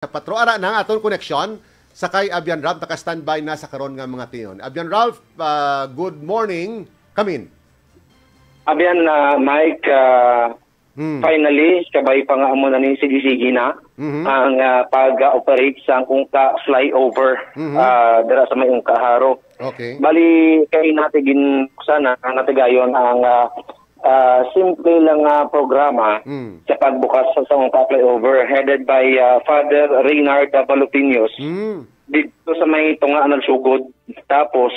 Sa patro ara na aton koneksyon sakay Abian Ralph naka-standby na sa karon nga mga tiyon. Abian Ralph, good morning. Come in. Abian Mike, finally kabay pa nga amo na ni sige na ang pag-operate sa Ungka flyover dira sa may Ungka Haro. Okay. Bali kay natigin sana natigayon ang simple lang programa sa pagbukas sa Ungka flyover headed by Father Reynard Balupinios dito sa may tunga nagsugod. Tapos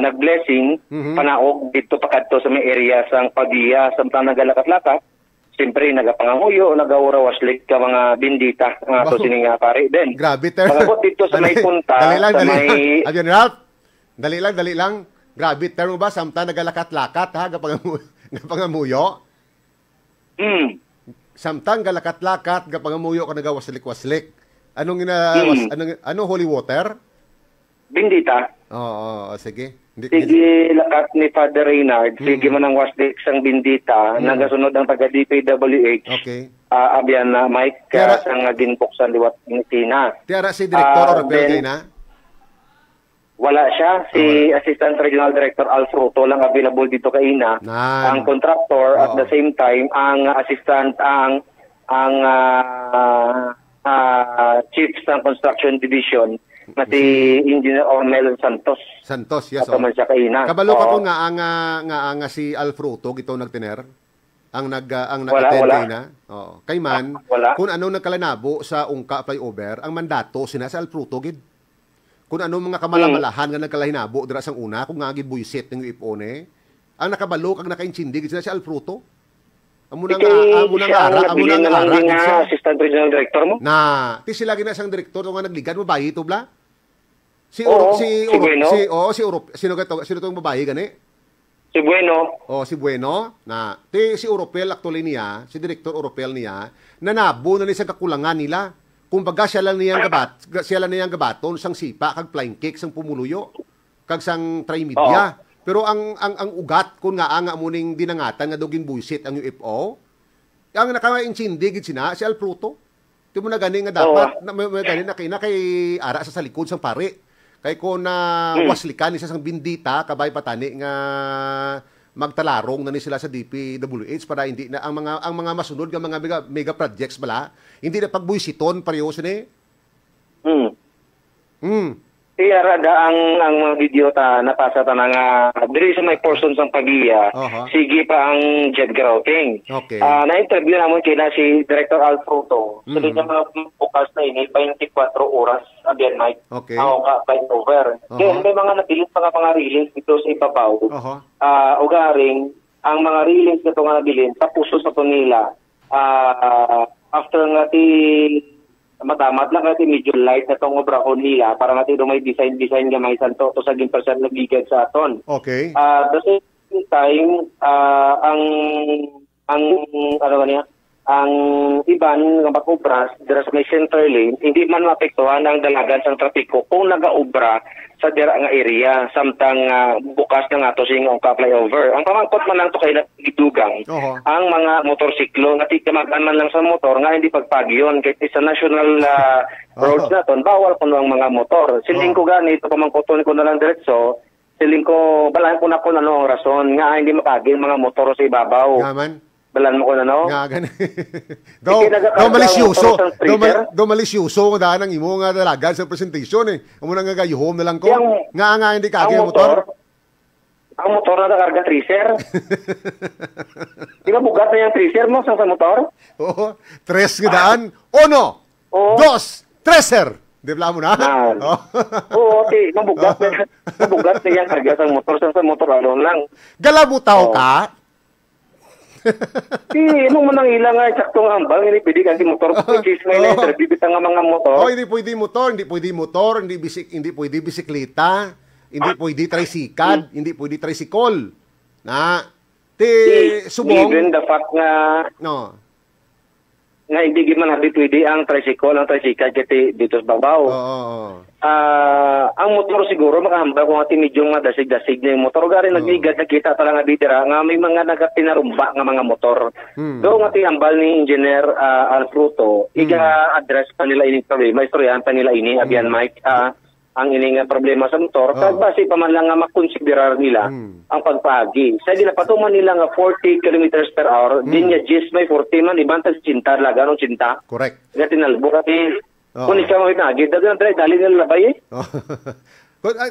nag-blessing panaog dito pakadto sa may area sang Pagya samtang nagalakat-lakat. Siyempre nagapanganguyo, nagawrawaslik ka mga bindita nga to sining pare din. Grabe ter. Pagabot dito sa may punta sa may Abian Ralph. Dali lang. Grabe ter mo ba samtang nagalakat-lakat ha gapangamuyo? Samtang galakat-lakat gapangamuyo ka nagawaslik-waslik. Anong ano holy water? Bindita. Oo, sige. Sige lakat ni Father Reynard, sige man ang waslik sang bindita, nagasunod ang taga-DPWH. Okay. Abian Mike, sang ginbuksan liwat ni Tina. Tiara si Director Oropel kay na? Wala siya. Si Assistant Regional Director Alfruto lang available dito kay Ina. Ang contractor at the same time, ang assistant, ang chief ng construction division na si Engineer Ormel Santos. Yes. Kabalo ka po nga si Alfruto gito nagtener ang nag-attend kay na. Oo. Kay man kung ano nagkalanabo sa Ungka flyover, ang mandato sina sa Alfruto gid. Kung ano mga kamalamalahan nga nagkalahinabo dira sang una kung nga gibuisit ng UFO ne, ang nakabalo kag nakaintindig sina si Alfruto. Amo na nga assistant regional director mo. Na, ti sila gina sang direktor nga nagligan mo bayi to bla. Si tong babae gani? Si Bueno. Si Bueno na si Oropel actually niya, si Director Oropel niya, nanabo na ni sa kakulangan nila. Kumbaga siya lang niyang gabaton sang sipa kag flying kick sang pumuluyo kag sang trimedia. Pero ang ugat kun nga amuning dinangatan nga dogin buisit ang UFO, ang nakaintindig gid sina si Alfruto. Ti mo na gani nga dapat gani na kay ara sa salikod sang pare. Kay ko na waslikan isa sang bindita kabay patani nga magtalarong na ni sila sa DPWH para hindi na ang mga masunod nga mga mega projects bala hindi na pagbuisiton pareho sini. Rada ang mga video ta napasa ta nga diri sa may portion sang Pagya. Sige pa ang jet grouting. Okay. Na-interview namon kina si Director Alfruto. So dito bukas na ini 24 oras again Mike. Okay. Ka flyover. Kaya may mga nabilis mga pangarilin dito sa ibabaw. Ugaring ang mga reelings na nga nabilin sa puso sa nila. After nga matamat lang natin medyo light na itong obrahon nila para natin may design nga may santo to sa ginpercent nagigad sa aton. Okay. The same time, ang iban nga mag-obra dira sa may center lane, hindi man maapektuhan ang dalagan sa trapiko kung nag-obra sa dira nga area samtang bukas na nga to sing Ungka flyover. Ang pamangkot man lang to kay gidugang ang mga motorsiklo nga tikamagan man lang sa motor nga hindi pagpagyon kay sa national roads naton bawal kuno ang mga motor. Siling ko ganito pamangkoton ko na lang diretso. Siling ko balaan ko na kung ano ang rason nga hindi mapagin mga motor sa ibabaw. Yaman. Balan mo ko na, no? Nga, gani. Do malisyoso kung daan ang imo nga dalagan sa presentation eh. Amo na nga gayuhom na lang ko. Nga hindi kagi ang motor. Ang motor na nakarga tracer. Di ba bugat na yung tracer mo sa motor? Oo. Tres nga daan. Uno. Dos. Tracer. Di ba mo na? Oo, mabugat na yan karga sa motor. Sa motor alon lang. Galabutaw ka? Nung manang ilang saktong ambal, hindi pwede kasi motor bibitang nga mga motor. Hindi pwede motor, hindi pwede bisikleta, hindi pwede tricycle, hindi pwede tricycle. Subong. Even the fact nga hindi man pwede ang tricycle kiti dito sa babaw. ang motor siguro makahambal kung ati medyong madasig-dasig na yung motor. Gari nagligad nakita talaga bidira nga may mga nagapinarumba nga mga motor. Doon nga hambal ni Engineer Alfruto, iga-address pa nila ining problema, istoryahan pa nila ini, Abian Mike, ang ining problema sa motor. Kag base pa man lang nga makonsiderar nila ang pagpagi. Sa ginapatuman nila nga 40 kilometers per hour, din niya gis may 40 man, ibang tas cinta, laganong cinta. Correct. Gati nalbo, kati kung ikaw may nagid, dali nila labay eh.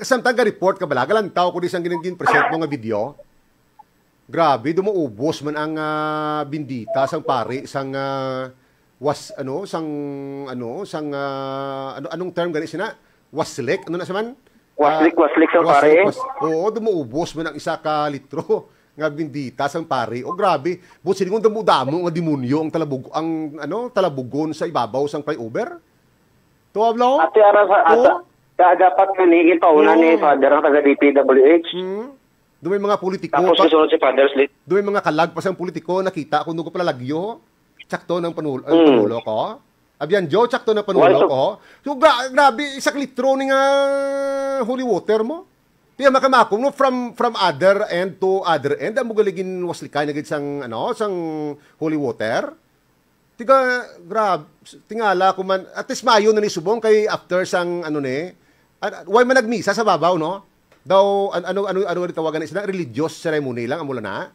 Samtang ka-report ka bala, galang tao ko di siyang present mo nga video. Grabe, dumuubos man ang bindita sang pari, sang anong term gani sina? Waslik, ano na siya man? Waslik sang pari. Oo, dumuubos man ang 1 ka litro nga bindita sang pari. O grabe, buti siningon damo nga demonyo ang talabugon sa ibabaw sang flyover. Tuwablaw? Ate ara sa dapat kanigin pa una ni Father ang taga DPWH. Doon may mga politiko. Tapos susunod si Father Slit. Doon may mga kalag pa sang politiko nakita kung doon ko pala lagyo. Tsakto ng panulo ko. Abyan Joe, tsakto ng panulo ko. So grabe, 1 litro ni nga holy water mo. Tiya makamakom no from other end to other end. Ang mugaligin waslikay na gid sang holy water. Tiga, grab, tingala ko man, at least mayo na ni subong kay after sang, why man nagmisa sa babaw, no? Daw, ano tawagan na religious ceremony lang, amula na?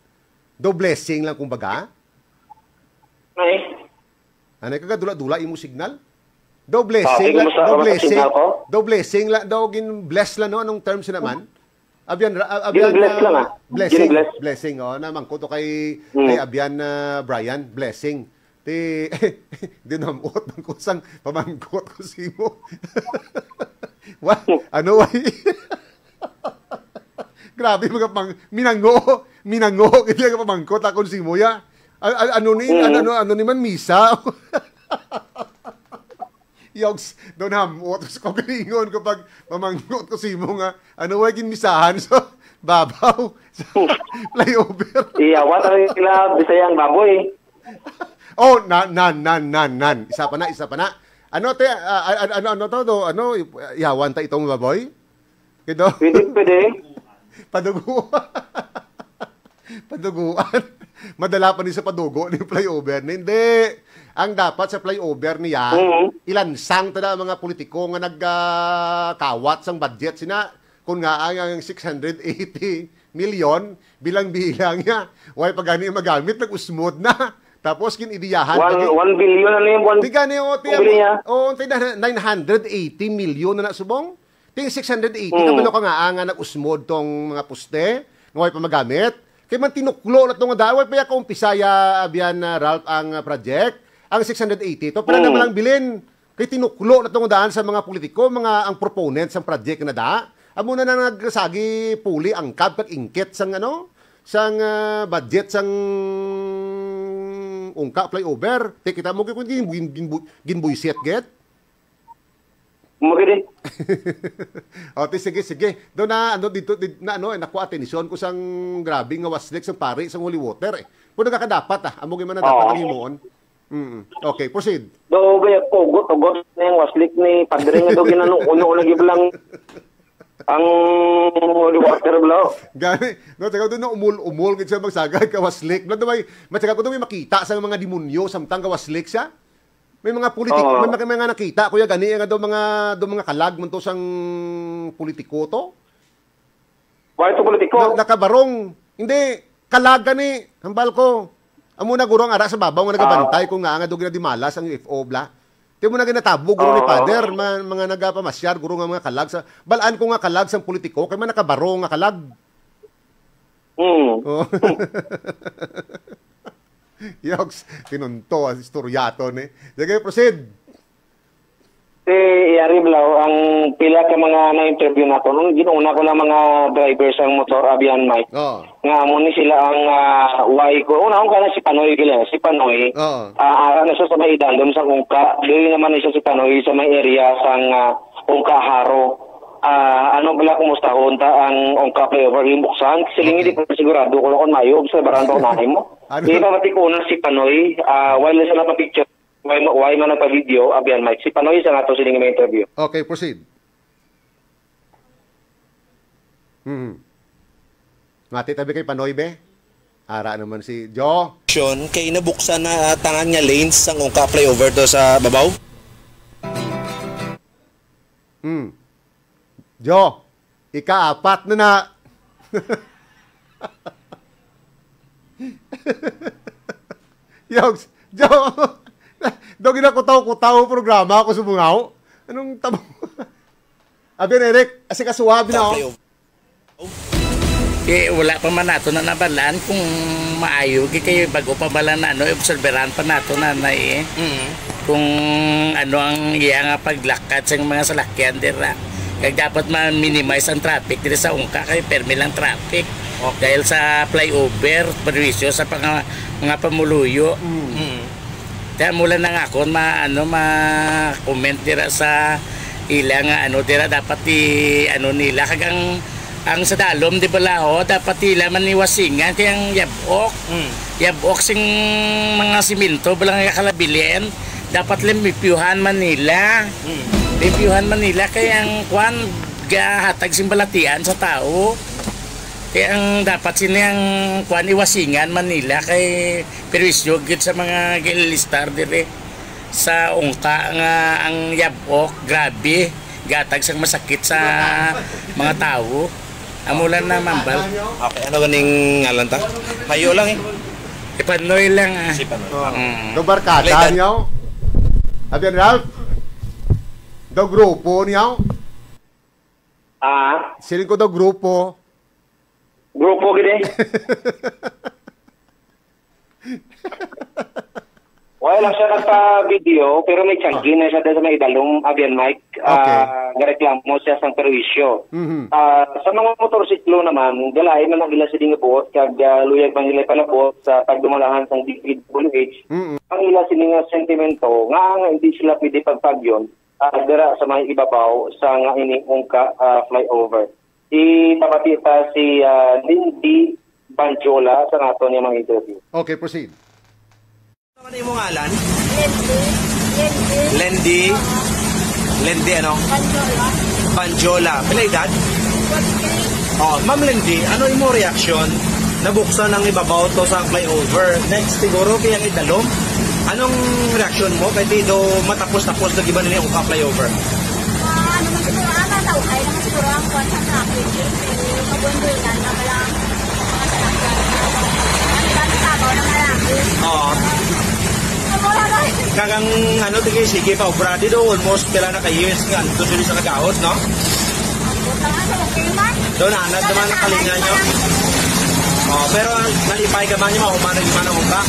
Daw blessing lang, kumbaga? Ay. Ano kagadula-dula imo signal? Daw blessing lang, daw blessing lang, daw gin-bless lang, no? Anong term naman? Abyan, bless lang, blessing, namangko to kay Abyan Brian, blessing. Dinamot ng kusang pamangkot ko simo. Ano ay? Grabe mga minango kaya ka pamangkot akong simo ya. Ano ni man misa? Yogs, doon hamot ko galingon kapag pamangkot ko simo nga ano ay ginmisahan so babaw sa flyover. Iya, what are you Bisayang baboy? Oh, nan. Isa pa na. Ano ihawan ta itong baboy? Kito? Pwede. Paduguan. Madala pa ni sa padugo ni flyover. Hindi. Ang dapat sa flyover niya, ilansang tada mga politiko nga nagkawat sang budget sina kung nga ang 680 million bilang-bilang niya. Way pagani magamit nag-usmod na. Tapos kinidiyahan 1 billion na yung 1 tiga ni o 980 million na subong. Ting 680 kabalo ka nga nag-usmod tong mga poste, ngay pa magamit. Kay man tinuklo na tong daway pa ka umpisaya Abian Ralph ang project. Ang 680 to para naman lang bilin. Kay tinuklo na tong daan sa mga politiko, mga ang proponents ng project na da. Amo na nagsagi puli ang kag ingkit sang sang budget sang ungka flyover. Kita mo kung ginbuisit get. Maganda. Sige. Doon dito nakuha atensyon ko sang grabe nga waslik sang pari sang holy water. Kung nagkakadapat amo gyud man dapat himoon. Okay, proceed. Do gaya tugot na yung waslik ni padre nga do ginano lagi lang ang holy water blo. Gani, taga doon umul gid siya magsagad ka waslik. Blo may matsaga ko may makita sa mga demonyo samtang ka waslik siya. May mga politiko, may mga nakita kuya gani nga do mga kalag man to sang politiko to. Why to politiko? Nakabarong. Hindi kalag gani, hambal ko. Amo na guro ang ara sa babaw nga nagabantay kung nga do ginadimalas ang UFO bla. Di mo na ginatabo, guro ni Father, mga nagapamasyar, guro nga mga kalag sa... Balaan ko nga kalag sa politiko, kaya man nakabaro nga kalag. Yoks, pinunto, istoryato ni. Sige, proceed. Yari Blau, ang pila ka mga na-interview nato, nung ginuna ko ng mga drivers ang motor, Abian Mike, nga mo ni sila ang Y ko. Una ko na si Panoy gila, si Panoy, na siya sa may idalom sa Ungka, doon naman siya si Panoy sa may area sang Ungka Haro. Ano pala kumusta ho, ang Ungka flyover yung buksan, silingi di pa sigurado ko lang mayo, sa barang daw nahin mo. Di pa matikunan si Panoy, while na siya napapicture, why man nagpa-video, Abian Mike. Si Panoy sa nga ito siling may interview. Okay, proceed. Mati tabi kay Panoy be. Ara naman si Jo. Kay nabuksan na tangan nga lanes sang ungka flyover to sa babaw. Jo, ika-apat na. Yogs, Jo. Do ginakutaw-kutaw programa ako sumungaw. Anong tabo? Abi Eric, kasi kasuwabi na ako. Wala pa man nato na nabalaan kung maayo kayo bago pa bala na observeran pa nato na kung ano ang iya nga paglakad sa mga salakyan dira. Kaya dapat ma-minimize ang traffic dito sa ungka kay permi lang traffic. Dahil sa flyover, perwisyo sa mga pamuluyo. Kaya mula na nga ako ma-comment dira sa ilang dira dapat nila kagang ang sa dalom di bala dapat ila maniwasingan kayang yabok sing mga siminto balang kalabilin dapat limipyuhan Manila kayang kwan gahatag simbalatian sa tao kaya ang dapat sinang kwan iwasingan Manila kay perwisyo gid sa mga gilistar dire sa ungka nga ang yabok grabe gatag sang masakit sa mga tao. Amulan na mambal. Okay, ano ganing ngalan ta? Hayo lang Panoy lang Si Panoy. Do barkada niyo. Abian Ralph. Do grupo niyo. Silin ko do grupo. Grupo gini. Wala lang siya nagpa-video, pero may tiyangin na siya dahil sa may idalong Abian Mike. Nareklamo siya sa perwisyo. Sa mga motorsiklo naman, galay na nagila sa dingabuot, kag luyag bang nila palabot sa pagdumalahan sa DPWH. Ang ila sininga sentimento, nga hindi sila pwede pagpagyon, dira sa mga ibabaw sa nga iniungka flyover. Ipapatita si Lindy Banjola sa nato niya mga interview. Okay, proceed. Ano yung ngalan? Lendy ano? Banjola. Pila edad? Ma'am Lendy, ano yung reaction? Nabuksan ang ibabaw to sa flyover. Next, siguro kayang idalom. Anong reaction mo? Kaya dito matapos-tapos na iba nila yung flyover. Naman siguro, natawhay naman siguro ang kwan sa traffic. Pero mabundulan na malang mga salakyan. Ang dami sabaw na malaki. Kagang sige pa obradi do almost pila na ka-years nga ito sila sa kagahot, no? Doon anad naman ang kalinga nyo. Pero nalipay ka man nyo mahumanag yung manang umba.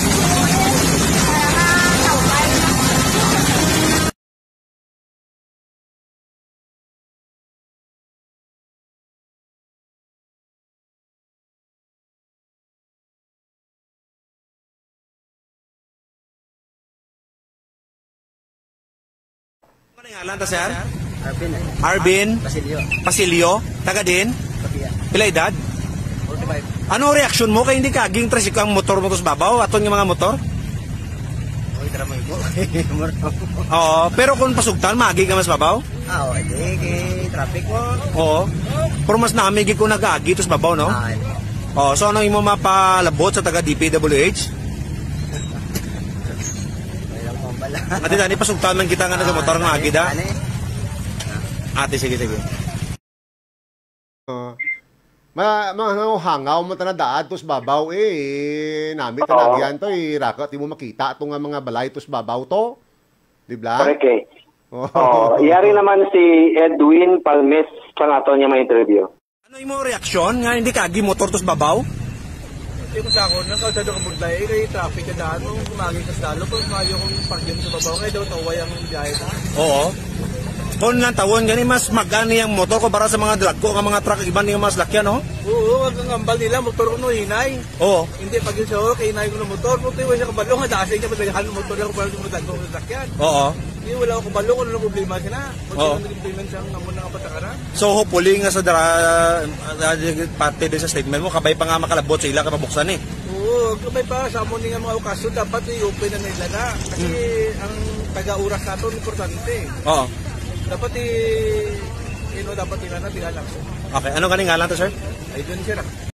Ano yung ngalan ta, sir? Arvin. Pasilio. Taga din? Pila edad? 45. Ano reaksyon mo kay hindi kaging tricycle ang motor mo sa babaw? Aton nga mga motor? Pero kung pasugtan, magi ka mas babaw? Hindi. Kay traffic mo. Pero mas namigi ko nag-agi sa babaw, no? So ano yung mo mapalabot sa taga DPWH? Ate tani pasugtan man kita nga sa motor nga agi da. Ate sige. Mga hangaw mo tanadaad tos babaw nami tanagyan to raka ti mo makita to nga mga balay tos babaw to. Di ba? Okay. Yari naman si Edwin Palmes sa nato niya ma-interview. Ano yung reaksyon nga hindi kagi motor tos babaw? Yung sa ako, nakausado ka buntay, kay traffic ka daan, nung kumagin ka sa dalo, kung kumayo kong parking sa babaw, kaya daw taway ang biyahe ta. Kung nga tawon gani mas magani ang motor ko para sa mga dragko, ang mga truck iban nga mas lakyan, no? Wag ang ambal nila, motor ko no, hinay. Hindi, pag yung sa kay hinay ko ng motor, mutiway siya kabalo, nga dasi niya, madagahan ng motor lang para sa mga dragko ng lakyan. Hindi, wala ako kabalo, kung ano problema siya na. Kung naging payment siya, namon na kapatakaran. So, hopefully nga sa pati din sa statement mo, kabay pa nga makalabot sa ila kapabuksan Kabay pa, sa amon nga mga okasyon, dapat i-open na nila na. Kasi ang taga-uras nato, importante. Dapat dapat nila na, lang. Okay, ano ganing ngalan to, sir? Ay, doon sir.